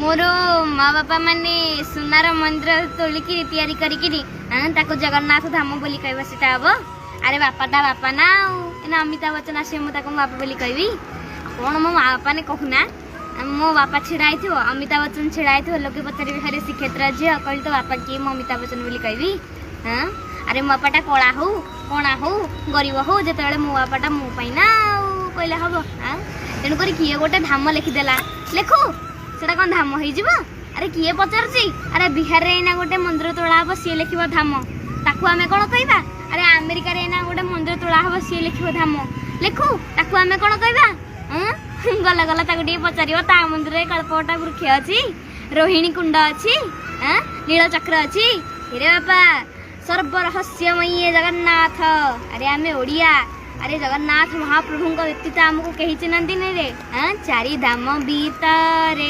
मोर माँ बापा माने सुनार मंदिर तोलिकी तैयारी करिकी ताको जगन्नाथ धाम बोली कहबा सेटा हबो। अरे बापा ता बापा ना एना अमिताभ बच्चन आसे मु ताको बापा बोली कहबी कोन मो माँ बापा ने कहूना मो बापा छिड़ाई थो अमिताभ बच्चन छिड़ाई थो लोके पचारि हरे श्रीक्षेत्र झियो कहली तो बापा किए मो अमिताभ बच्चन बोली कहबी। हाँ अरे मो बापाटा कला हो कोणा हो गरीब हो जेतेबेले मो बापाटा मो पाई ना कहले हबो। हाँ तेणु करी किए गोटे धाम लिखिदेला लेखु सेटा कौन धाम हो अरे किए पचारुची अरे बिहार रे एना गोटे मंदिर तोड़ा हम सी लिखिबो धाम ताकू आमे कोन कहबा। अरे अमेरिका रे एना गोटे मंदिर तोड़ा हम सी लिखिबो धाम लेखु ताकू आमे कोन कहबा। गला गला ताकू टे पचारियो ता मंदिर रे कल्पवटा वृक्ष अछि रोहिणी कुंड अछि नील चक्र अछि। अरे बापा सर्व रहस्यमय जगन्नाथ अरे आमे ओडिया अरे जगन्नाथ महाप्रभु व्यतीत आमको कही चिन्हती नहीं रे। चारि धाम भीतर